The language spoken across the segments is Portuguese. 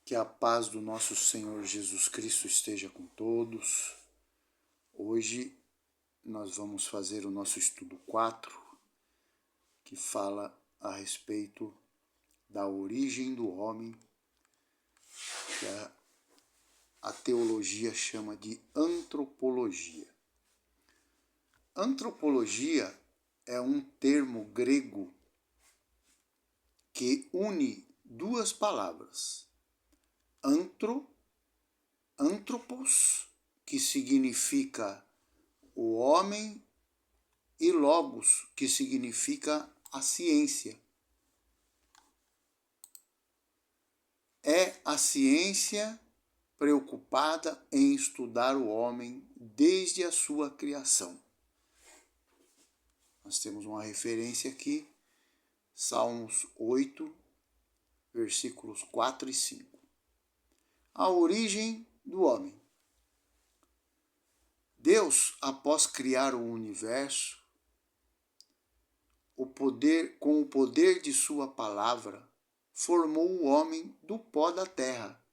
Que a paz do nosso Senhor Jesus Cristo esteja com todos. Hoje nós vamos fazer o nosso estudo 4, que fala a respeito da origem do homem, que a teologia chama de antropologia. Antropologia é um termo grego que une duas palavras. Anthropos, que significa o homem, e logos, que significa a ciência. É a ciência preocupada em estudar o homem desde a sua criação. Nós temos uma referência aqui, Salmos 8, versículos 4 e 5. A origem do homem. Deus, após criar o universo, com o poder de sua palavra, formou o homem do pó da terra,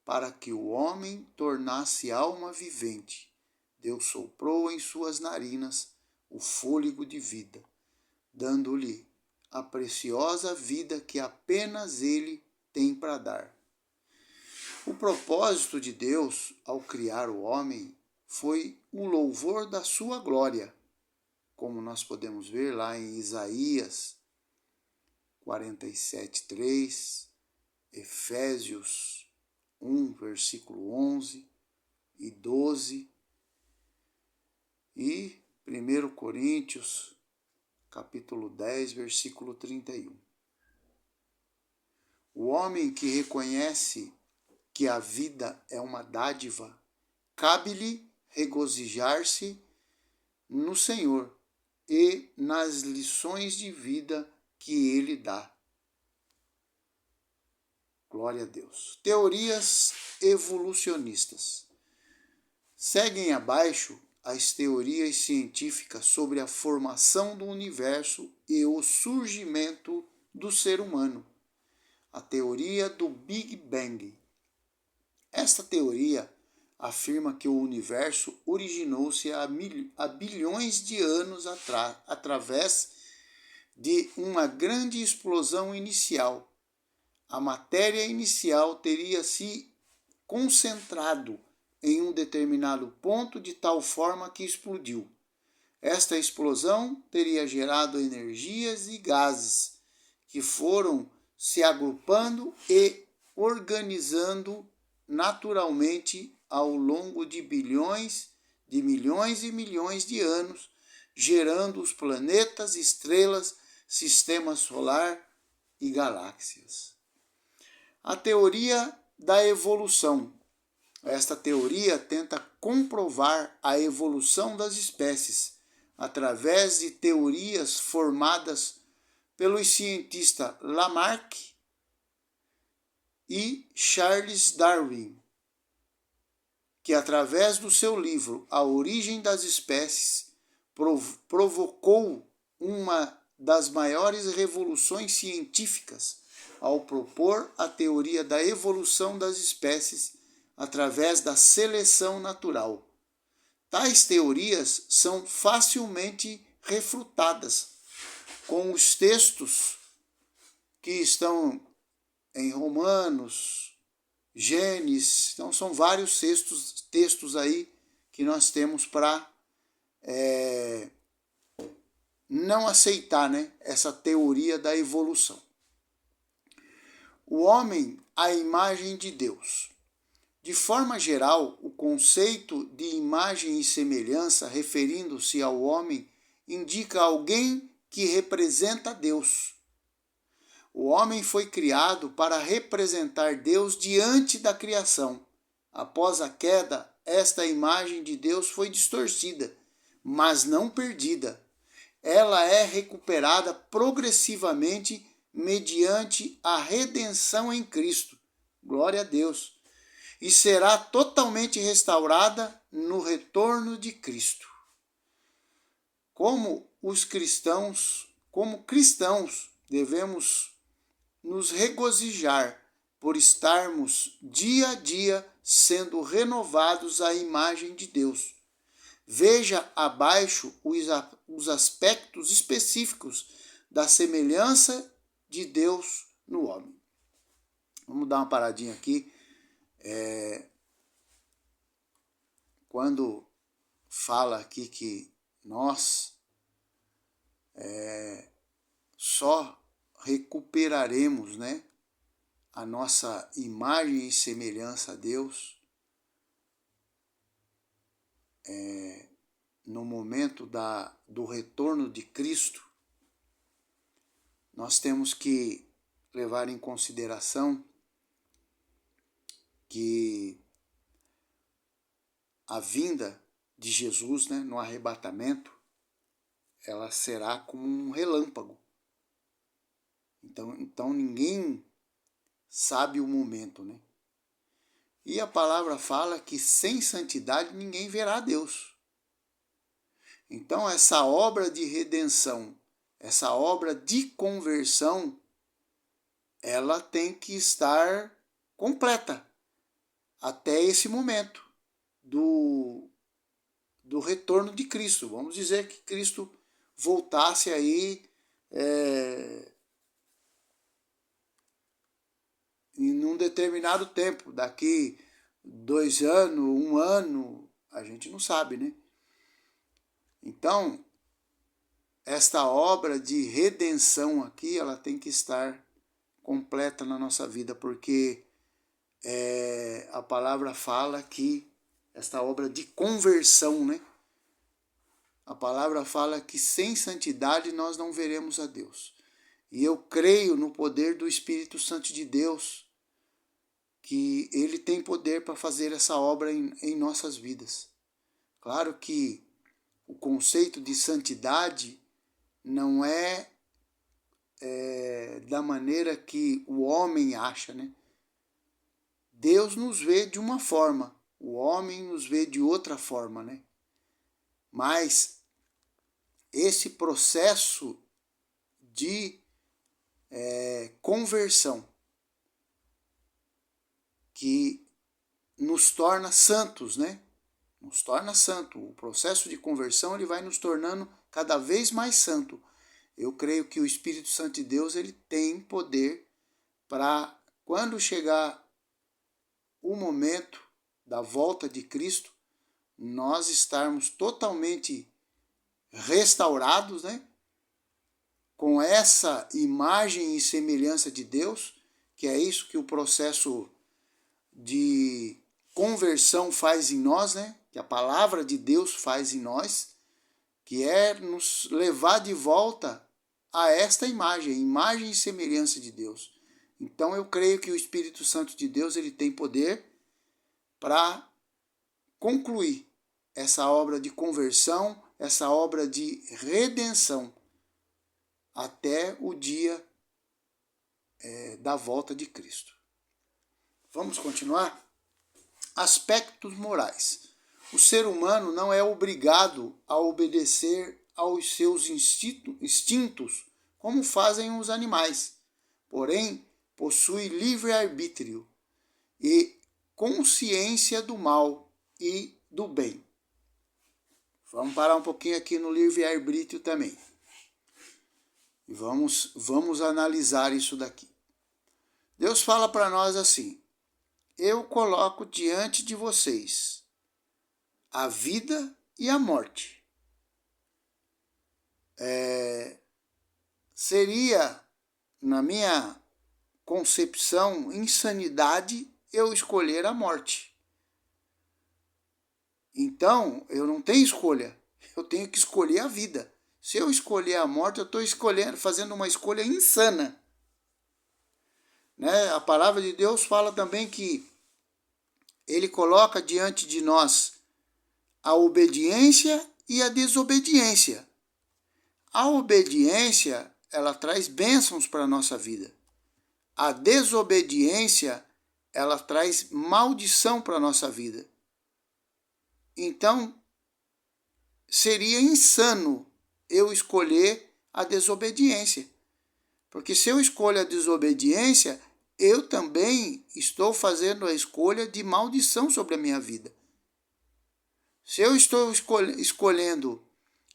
para que o homem tornasse alma vivente. Deus soprou em suas narinas o fôlego de vida, dando-lhe a preciosa vida que apenas ele tem para dar. O propósito de Deus ao criar o homem foi o louvor da sua glória, como nós podemos ver lá em Isaías 47:3, Efésios 1, versículo 11 e 12, e 1 Coríntios capítulo 10, versículo 31. O homem que reconhece que a vida é uma dádiva, cabe-lhe regozijar-se no Senhor e nas lições de vida que ele dá. Glória a Deus. Teorias evolucionistas. Seguem abaixo as teorias científicas sobre a formação do universo e o surgimento do ser humano. A teoria do Big Bang. Esta teoria afirma que o universo originou-se há bilhões de anos através de uma grande explosão inicial. A matéria inicial teria se concentrado em um determinado ponto de tal forma que explodiu. Esta explosão teria gerado energias e gases que foram se agrupando e organizando naturalmente ao longo de bilhões, de milhões e milhões de anos, gerando os planetas, estrelas, sistema solar e galáxias. A teoria da evolução. Esta teoria tenta comprovar a evolução das espécies através de teorias formadas pelos cientistas Lamarck e Charles Darwin, que através do seu livro A Origem das Espécies provocou uma das maiores revoluções científicas ao propor a teoria da evolução das espécies através da seleção natural. Tais teorias são facilmente refutadas com os textos que estão em Romanos, Gênesis. Então são vários textos aí que nós temos para não aceitar, essa teoria da evolução. O homem, a imagem de Deus. De forma geral, o conceito de imagem e semelhança, referindo-se ao homem, indica alguém que representa Deus. O homem foi criado para representar Deus diante da criação. Após a queda, esta imagem de Deus foi distorcida, mas não perdida. Ela é recuperada progressivamente mediante a redenção em Cristo. Glória a Deus. E será totalmente restaurada no retorno de Cristo. Como cristãos, devemos nos regozijar por estarmos dia a dia sendo renovados à imagem de Deus. Veja abaixo os aspectos específicos da semelhança de Deus no homem. Vamos dar uma paradinha aqui. Quando fala aqui que nós só recuperaremos, né, a nossa imagem e semelhança a Deus no momento do retorno de Cristo, nós temos que levar em consideração que a vinda de Jesus, né, no arrebatamento, ela será como um relâmpago. Então ninguém sabe o momento, né? E a palavra fala que sem santidade ninguém verá a Deus. Então essa obra de redenção, essa obra de conversão, ela tem que estar completa até esse momento do retorno de Cristo. Vamos dizer que Cristo voltasse aí em um determinado tempo, daqui 2 anos, 1 ano, a gente não sabe, né? Então, esta obra de redenção aqui, ela tem que estar completa na nossa vida, porque a palavra fala que esta obra de conversão, né? A palavra fala que sem santidade nós não veremos a Deus. E eu creio no poder do Espírito Santo de Deus, que ele tem poder para fazer essa obra em nossas vidas. Claro que o conceito de santidade não é da maneira que o homem acha, né? Deus nos vê de uma forma, o homem nos vê de outra forma, né? Mas esse processo de conversão que nos torna santos, né? Nos torna santo. O processo de conversão ele vai nos tornando cada vez mais santo. Eu creio que o Espírito Santo de Deus ele tem poder para, quando chegar o momento da volta de Cristo, nós estarmos totalmente restaurados, né? Com essa imagem e semelhança de Deus, que é isso que o processo de conversão faz em nós, né? Que a palavra de Deus faz em nós, que é nos levar de volta a esta imagem e semelhança de Deus. Então eu creio que o Espírito Santo de Deus ele tem poder para concluir essa obra de conversão, essa obra de redenção, até o dia da volta de Cristo. Vamos continuar? Aspectos morais. O ser humano não é obrigado a obedecer aos seus instintos, como fazem os animais. Porém, possui livre-arbítrio e consciência do mal e do bem. Vamos parar um pouquinho aqui no livre-arbítrio também. E vamos analisar isso daqui. Deus fala para nós assim: eu coloco diante de vocês a vida e a morte. Seria, na minha concepção, insanidade eu escolher a morte. Então, eu não tenho escolha. Eu tenho que escolher a vida. Se eu escolher a morte, eu estou fazendo uma escolha insana. Né? A palavra de Deus fala também que ele coloca diante de nós a obediência e a desobediência. A obediência, ela traz bênçãos para a nossa vida. A desobediência, ela traz maldição para a nossa vida. Então, seria insano eu escolher a desobediência. Porque se eu escolho a desobediência, eu também estou fazendo a escolha de maldição sobre a minha vida. Se eu estou escolhendo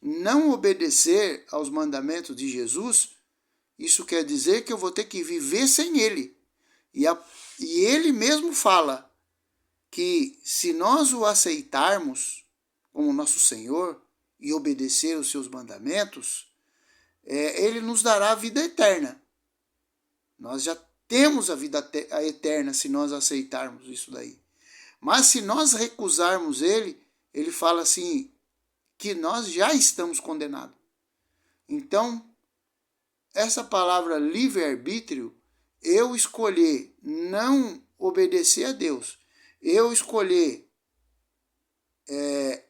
não obedecer aos mandamentos de Jesus, isso quer dizer que eu vou ter que viver sem ele. E ele mesmo fala que se nós o aceitarmos como nosso Senhor e obedecer os seus mandamentos, ele nos dará a vida eterna. Nós já temos a vida eterna se nós aceitarmos isso daí. Mas se nós recusarmos ele fala assim, que nós já estamos condenados. Então, essa palavra livre-arbítrio, eu escolher não obedecer a Deus, eu escolher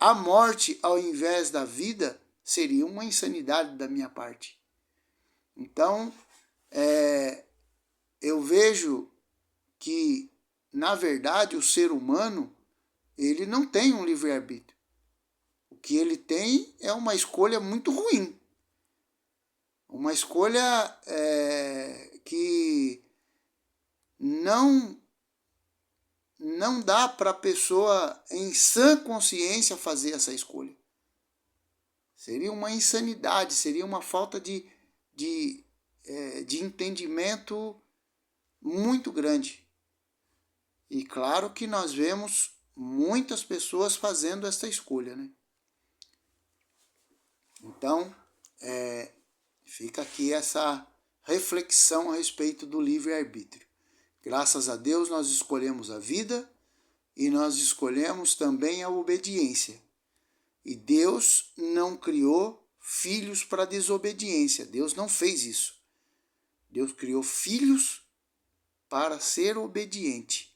a morte ao invés da vida, seria uma insanidade da minha parte. Então, eu vejo que, na verdade, o ser humano, ele não tem um livre-arbítrio. O que ele tem é uma escolha muito ruim. Uma escolha que não dá para a pessoa, em sã consciência, fazer essa escolha. Seria uma insanidade, seria uma falta de entendimento muito grande. E claro que nós vemos muitas pessoas fazendo essa escolha, né? Então, fica aqui essa reflexão a respeito do livre-arbítrio. Graças a Deus nós escolhemos a vida e nós escolhemos também a obediência. E Deus não criou filhos para desobediência. Deus não fez isso. Deus criou filhos para ser obediente.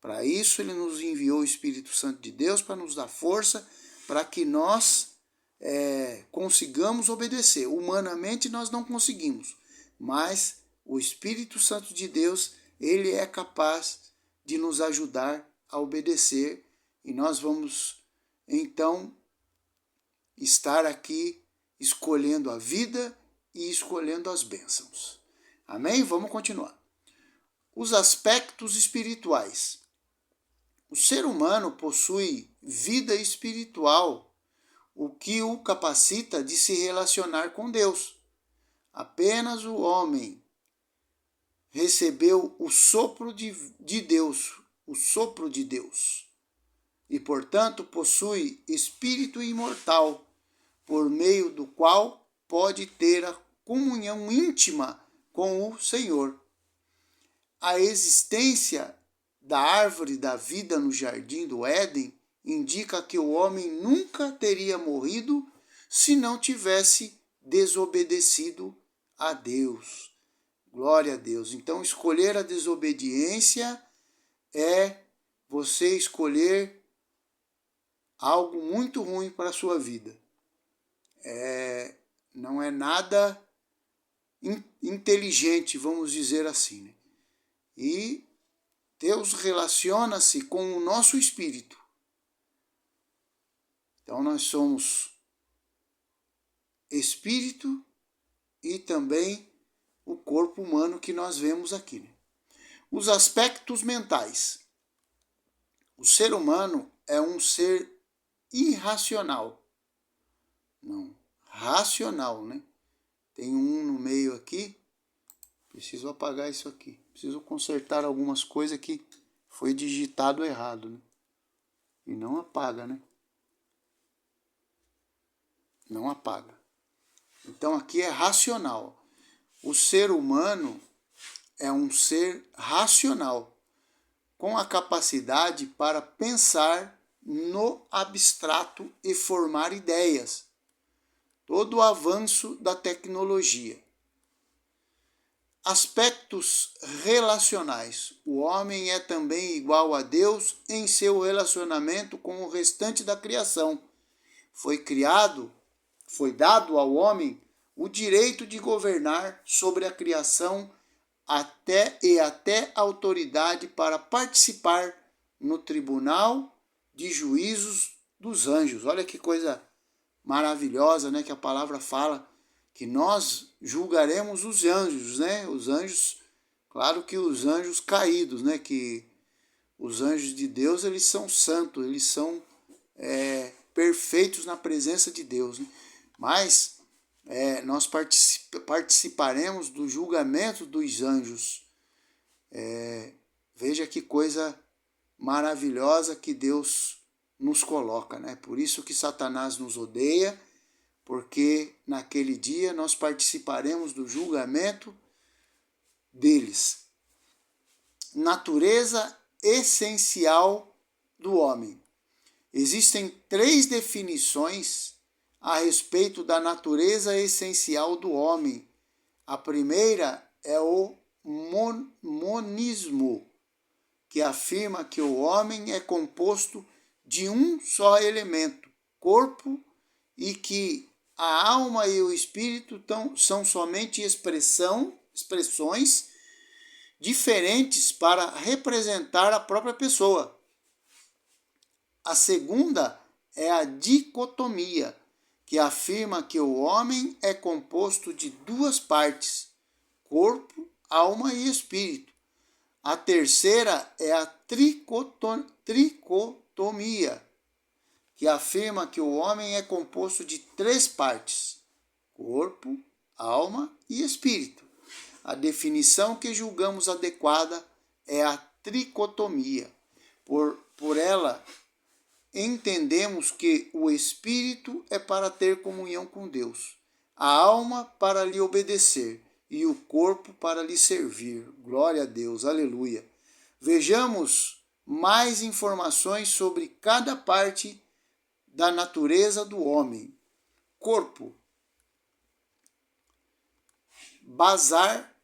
Para isso ele nos enviou o Espírito Santo de Deus para nos dar força para que nós consigamos obedecer. Humanamente nós não conseguimos, mas o Espírito Santo de Deus, ele é capaz de nos ajudar a obedecer e nós vamos então estar aqui escolhendo a vida e escolhendo as bênçãos. Amém? Vamos continuar. Os aspectos espirituais. O ser humano possui vida espiritual, o que o capacita de se relacionar com Deus. Apenas o homem recebeu o sopro de Deus, o sopro de Deus, e, portanto, possui espírito imortal, por meio do qual pode ter a comunhão íntima com o Senhor. A existência da árvore da vida no jardim do Éden indica que o homem nunca teria morrido se não tivesse desobedecido a Deus. Glória a Deus. Então, escolher a desobediência é você escolher algo muito ruim para a sua vida. Não é nada inteligente, vamos dizer assim, né? E Deus relaciona-se com o nosso espírito. Então nós somos espírito e também o corpo humano que nós vemos aqui, né? Os aspectos mentais. O ser humano é um ser irracional. Não, racional, né? Tem um no meio aqui. Preciso apagar isso aqui. Preciso consertar algumas coisas que foi digitado errado, né? E não apaga, né? Não apaga. Então aqui é racional. O ser humano é um ser racional, com a capacidade para pensar no abstrato e formar ideias. Todo o avanço da tecnologia. Aspectos relacionais. O homem é também igual a Deus em seu relacionamento com o restante da criação. Foi dado ao homem o direito de governar sobre a criação até a autoridade para participar no tribunal de juízos dos anjos. Olha que coisa maravilhosa, né, que a palavra fala que nós julgaremos os anjos, né? Os anjos Claro que os anjos caídos, né? Que os anjos de Deus, eles são santos, eles são perfeitos na presença de Deus, né? Mas nós participaremos do julgamento dos anjos. Veja que coisa maravilhosa que Deus nos coloca, né? Por isso que Satanás nos odeia, porque naquele dia nós participaremos do julgamento deles. Natureza essencial do homem. Existem 3 definições a respeito da natureza essencial do homem. A primeira é o monismo, que afirma que o homem é composto de um só elemento, corpo, e que a alma e o espírito são somente expressões diferentes para representar a própria pessoa. A segunda é a dicotomia, que afirma que o homem é composto de 2 partes, corpo, alma e espírito. A terceira é a tricotomia, que afirma que o homem é composto de 3 partes, corpo, alma e espírito. A definição que julgamos adequada é a tricotomia. Por ela, entendemos que o espírito é para ter comunhão com Deus, a alma para lhe obedecer e o corpo para lhe servir. Glória a Deus, aleluia. Vejamos mais informações sobre cada parte da natureza do homem. Corpo. Basar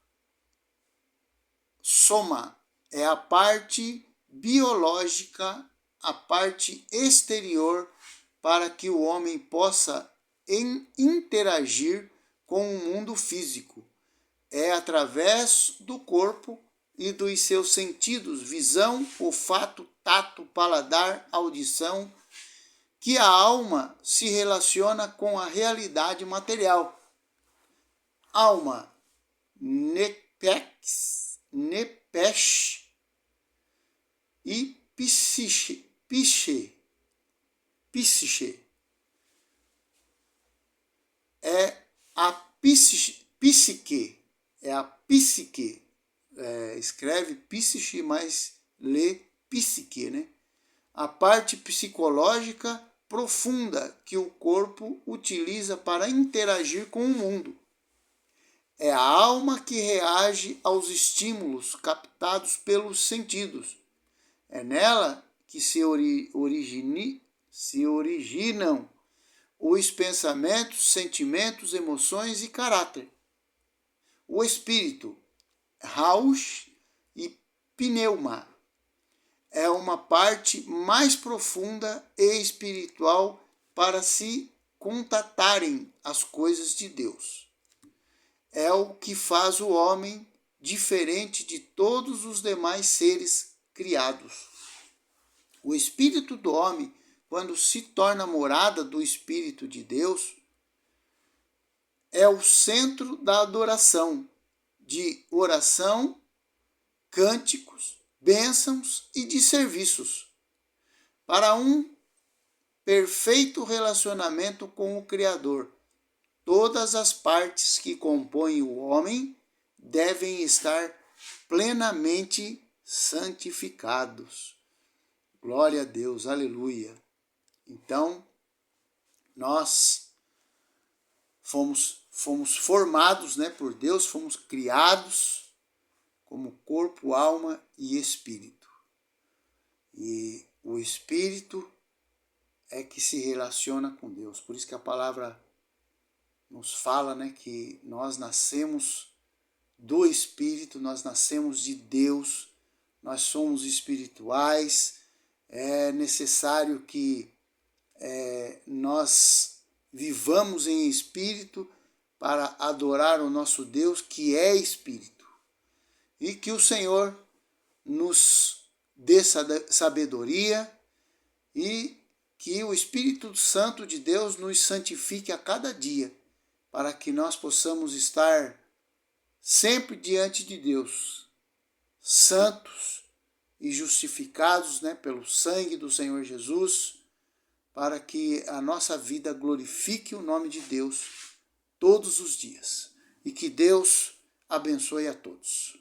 soma é a parte biológica, a parte exterior para que o homem possa interagir com o mundo físico. É através do corpo e dos seus sentidos, visão, olfato, tato, paladar, audição, que a alma se relaciona com a realidade material. Alma, nepex e psiche. É a psique. Escreve psiche, mas lê psique, né? A parte psicológica profunda que o corpo utiliza para interagir com o mundo. É a alma que reage aos estímulos captados pelos sentidos. É nela que se originam os pensamentos, sentimentos, emoções e caráter. O espírito, Rausch e pneuma, é uma parte mais profunda e espiritual para se contatarem as coisas de Deus. É o que faz o homem diferente de todos os demais seres criados. O espírito do homem, quando se torna morada do Espírito de Deus, é o centro da adoração, de oração, cânticos, bênçãos e de serviços, para um perfeito relacionamento com o Criador. Todas as partes que compõem o homem devem estar plenamente santificados. Glória a Deus, aleluia. Então, nós fomos formados, né, por Deus, fomos criados como corpo, alma e espírito. E o espírito é que se relaciona com Deus. Por isso que a palavra nos fala, né, que nós nascemos do Espírito, nós nascemos de Deus, nós somos espirituais. É necessário que nós vivamos em espírito para adorar o nosso Deus, que é espírito. E que o Senhor nos dê sabedoria e que o Espírito Santo de Deus nos santifique a cada dia, para que nós possamos estar sempre diante de Deus, santos e justificados, né, pelo sangue do Senhor Jesus, para que a nossa vida glorifique o nome de Deus todos os dias. E que Deus abençoe a todos.